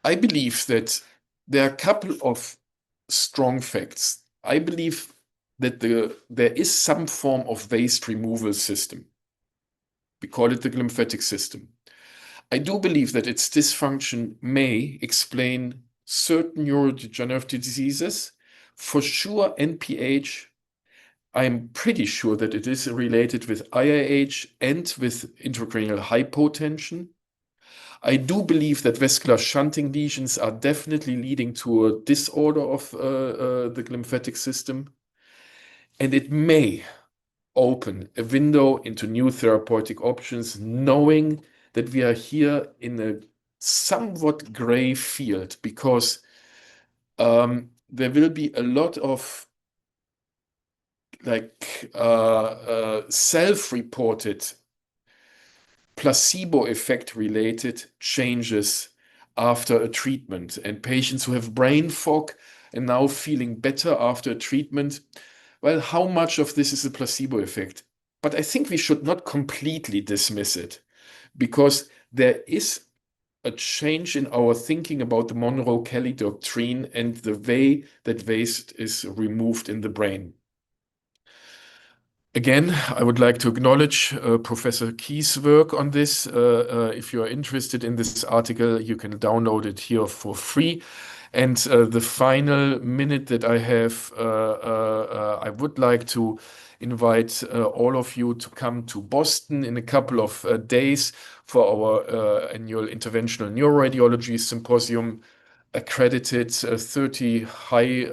I believe that there are a couple of strong facts. I believe that there is some form of waste removal system. We call it the glymphatic system. I do believe that its dysfunction may explain certain neurodegenerative diseases. For sure, NPH, I'm pretty sure that it is related with IIH and with intracranial hypotension. I do believe that vascular shunting lesions are definitely leading to a disorder of the glymphatic system. And it may open a window into new therapeutic options, knowing that we are here in a somewhat gray field because there will be a lot of like self-reported placebo effect related changes after a treatment, and patients who have brain fog and now feeling better after a treatment. Well, how much of this is a placebo effect? But I think we should not completely dismiss it because there is a change in our thinking about the Monroe-Kelly doctrine and the way that waste is removed in the brain. Again, I would like to acknowledge Professor Key's work on this. If you are interested in this article, you can download it here for free. And the final minute that I have, I would like to invite all of you to come to Boston in a couple of days for our annual Interventional Neuroradiology Symposium, accredited 30 high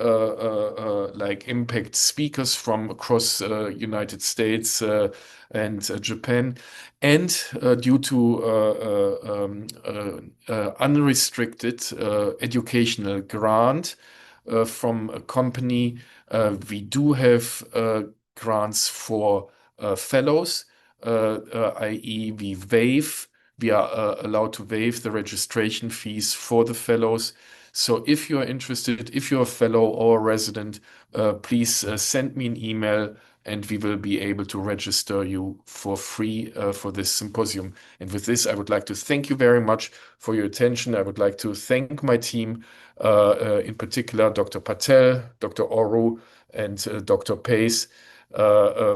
like impact speakers from across United States and Japan, and due to unrestricted educational grant from a company, we do have grants for fellows, i.e. we are allowed to waive the registration fees for the fellows. So if you are interested, if you're a fellow or a resident, please send me an email and we will be able to register you for free for this symposium. And with this, I would like to thank you very much for your attention. I would like to thank my team, in particular, Dr. Patel, Dr. Oru, and Dr. Pace,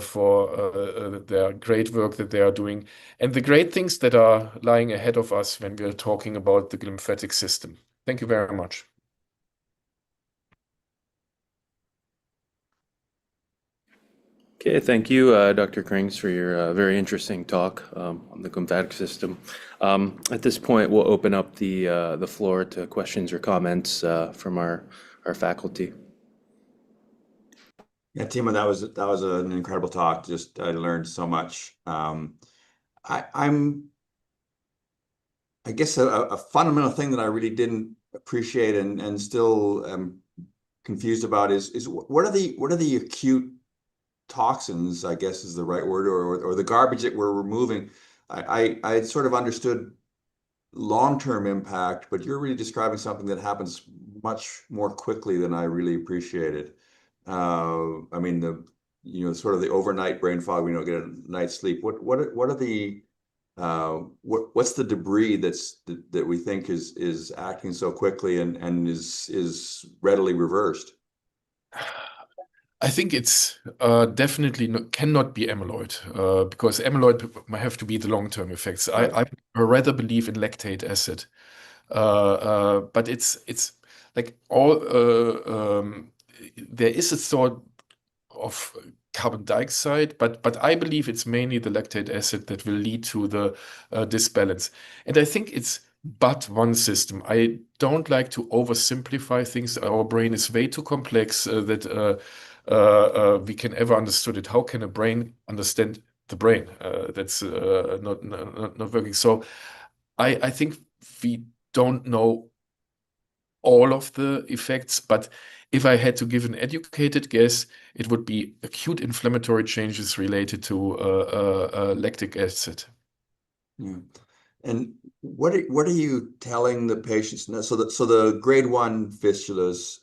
for their great work that they are doing and the great things that are lying ahead of us when we are talking about the glymphatic system. Thank you very much. Okay, thank you, Dr. Krings, for your very interesting talk on the glymphatic system. At this point, we'll open up the floor to questions or comments from our faculty. Yeah, Timo, that was an incredible talk. Just I learned so much. I guess a fundamental thing that I really didn't appreciate and still am confused about is what are the acute toxins, I guess is the right word, or the garbage that we're removing. I sort of understood long-term impact, but you're really describing something that happens much more quickly than I really appreciated. I mean, sort of the overnight brain fog, we don't get a night's sleep. What are the what's the debris that we think is acting so quickly and is readily reversed? I think it's definitely cannot be amyloid because amyloid might have to be the long-term effects. Right. I rather believe in lactate acid, but it's like all there is a thought of carbon dioxide, but I believe it's mainly the lactate acid that will lead to the disbalance. And I think it's but one system. I don't like to oversimplify things. Our brain is way too complex that we can ever understood it. How can a brain understand the brain? That's not working. So I think we don't know all of the effects, but if I had to give an educated guess, it would be acute inflammatory changes related to lactic acid. Yeah. And what are you telling the patients now? So the grade one fistulas,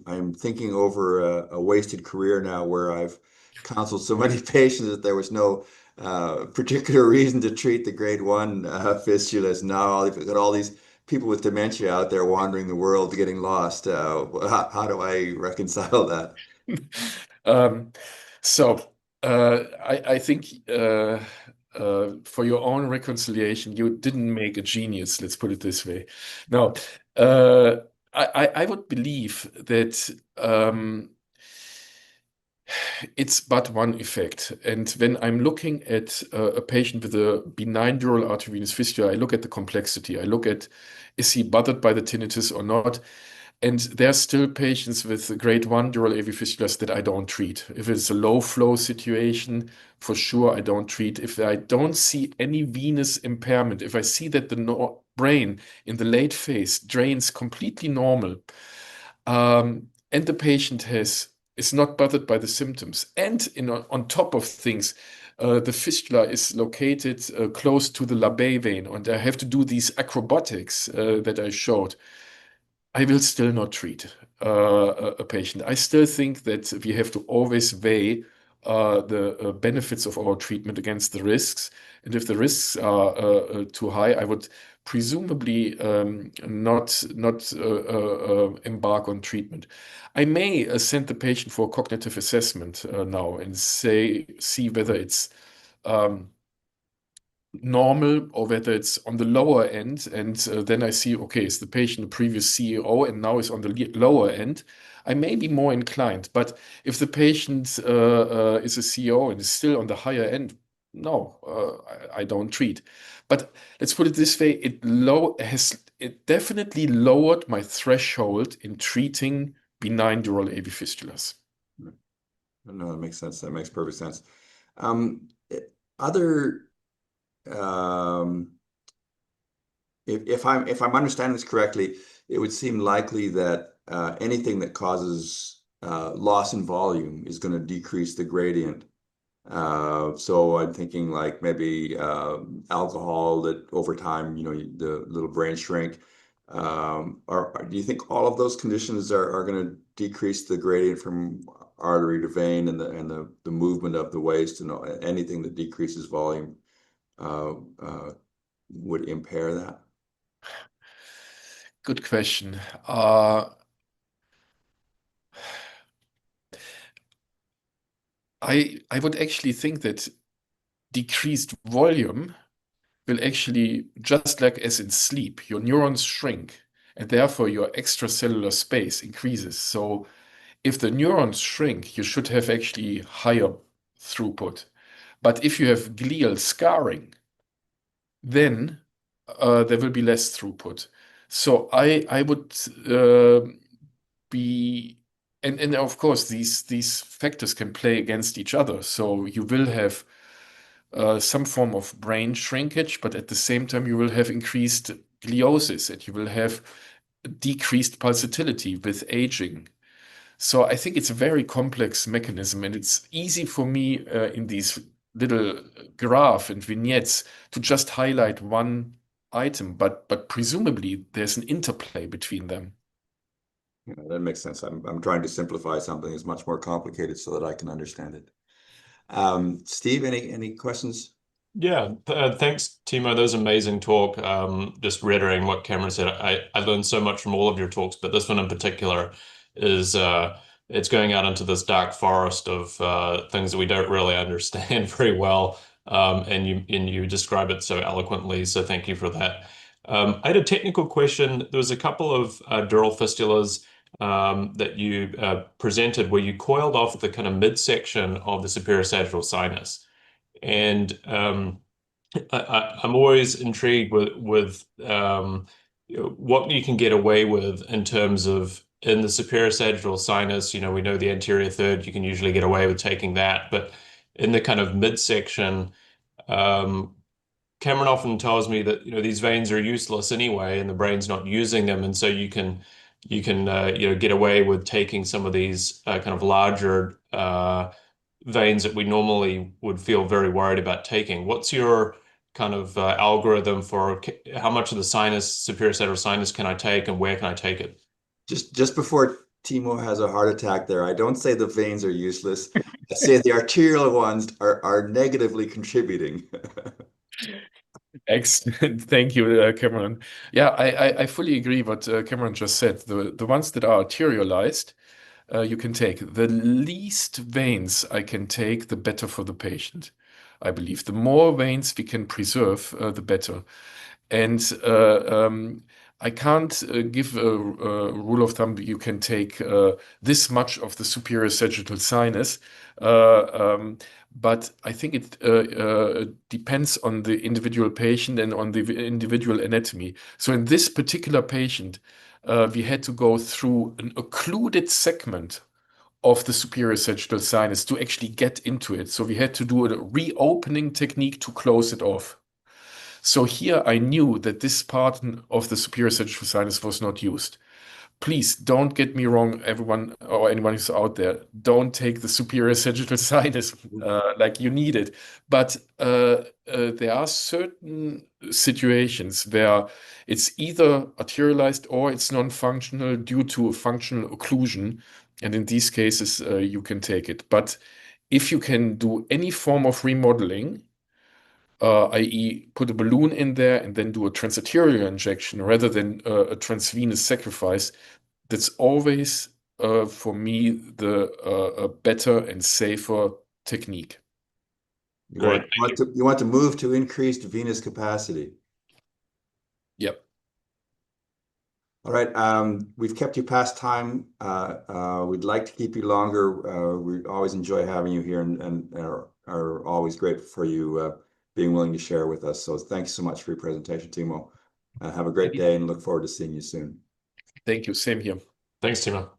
I'm thinking over a wasted career now where I've counseled so many patients that there was no particular reason to treat the grade one fistulas. Now I've got all these people with dementia out there wandering the world, getting lost. How do I reconcile that? Um, so I think for your own reconciliation, you didn't make a genius, let's put it this way. Now, uh, I would believe that it's but one effect. And when I'm looking at a patient with a benign dural arteriovenous fistula, I look at the complexity. I look at, is he bothered by the tinnitus or not? And there are still patients with grade 1 dural AV fistulas that I don't treat. If it's a low flow situation, for sure I don't treat. If I don't see any venous impairment, if I see that the brain in the late phase drains completely normal, and the patient is not bothered by the symptoms, and on top of things, the fistula is located close to the Labé vein, and I have to do these acrobatics that I showed. I will still not treat a patient. I still think that we have to always weigh the benefits of our treatment against the risks. And if the risks are too high, I would presumably not embark on treatment. I may send the patient for cognitive assessment now and see whether it's um, normal or whether it's on the lower end. And then I see, okay, is the patient a previous CEO and now is on the lower end? I may be more inclined. But if the patient is a CEO and is still on the higher end, no, I don't treat. But let's put it this way: it definitely lowered my threshold in treating benign dural AV fistulas. No, that makes sense. That makes perfect sense. Um, other um, if I'm understanding this correctly, it would seem likely that anything that causes loss in volume is going to decrease the gradient. So I'm thinking like maybe alcohol that over time, the little brain shrink. Do you think all of those conditions are going to decrease the gradient from artery to vein and the movement of the waste and anything that decreases volume uh, uh, would impair that? Good question. I would actually think that decreased volume will actually, just like as in sleep, your neurons shrink and therefore your extracellular space increases. So if the neurons shrink, you should have actually higher throughput. But if you have glial scarring, then there will be less throughput. So I would be, and of course these factors can play against each other. So you will have some form of brain shrinkage, but at the same time, you will have increased gliosis and you will have decreased pulsatility with aging. So I think it's a very complex mechanism, and it's easy for me in these little graph and vignettes to just highlight one item, but presumably there's an interplay between them. Yeah, that makes sense. I'm trying to simplify something that's much more complicated so that I can understand it. Steve, any questions? Yeah, thanks, Timo. That was an amazing talk. Just reiterating what Cameron said, I learned so much from all of your talks, but this one in particular is it's going out into this dark forest of things that we don't really understand very well. And you describe it so eloquently, so thank you for that. I had a technical question. There was a couple of dural fistulas that you presented where you coiled off the kind of midsection of the superior sagittal sinus. And I'm always intrigued with what you can get away with in terms of in the superior sagittal sinus. You know, we know the anterior third, you can usually get away with taking that, but in the kind of midsection, um, Cameron often tells me that these veins are useless anyway, and the brain's not using them, and so you can get away with taking some of these kind of larger veins that we normally would feel very worried about taking. What's your kind of algorithm for how much of the sinus, superior sagittal sinus, can I take, and where can I take it? Just before Timo has a heart attack there, I don't say the veins are useless. I say the arterial ones are negatively contributing. Excellent. Thank you, Cameron. Yeah, I fully agree what Cameron just said. The ones that are arterialized, you can take. The least veins I can take, the better for the patient, I believe. The more veins we can preserve, the better. And I can't give a rule of thumb. You can take this much of the superior sagittal sinus, but I think it depends on the individual patient and on the individual anatomy. So in this particular patient, we had to go through an occluded segment of the superior sagittal sinus to actually get into it. So we had to do a reopening technique to close it off. So here I knew that this part of the superior sagittal sinus was not used. Please don't get me wrong, everyone or anyone who's out there. Don't take the superior sagittal sinus like you need it. But there are certain situations where it's either arterialized or it's non-functional due to a functional occlusion. And in these cases, you can take it. But if you can do any form of remodeling, i.e., put a balloon in there and then do a transarterial injection rather than a transvenous sacrifice, that's always, for me, the better and safer technique. Great. You want to move to increased venous capacity. Yep. All right. We've kept you past time. We'd like to keep you longer. We always enjoy having you here and are always grateful for you being willing to share with us. So thanks so much for your presentation, Timo. Have a great day and look forward to seeing you soon. Thank you. Same here. Thanks, Timo.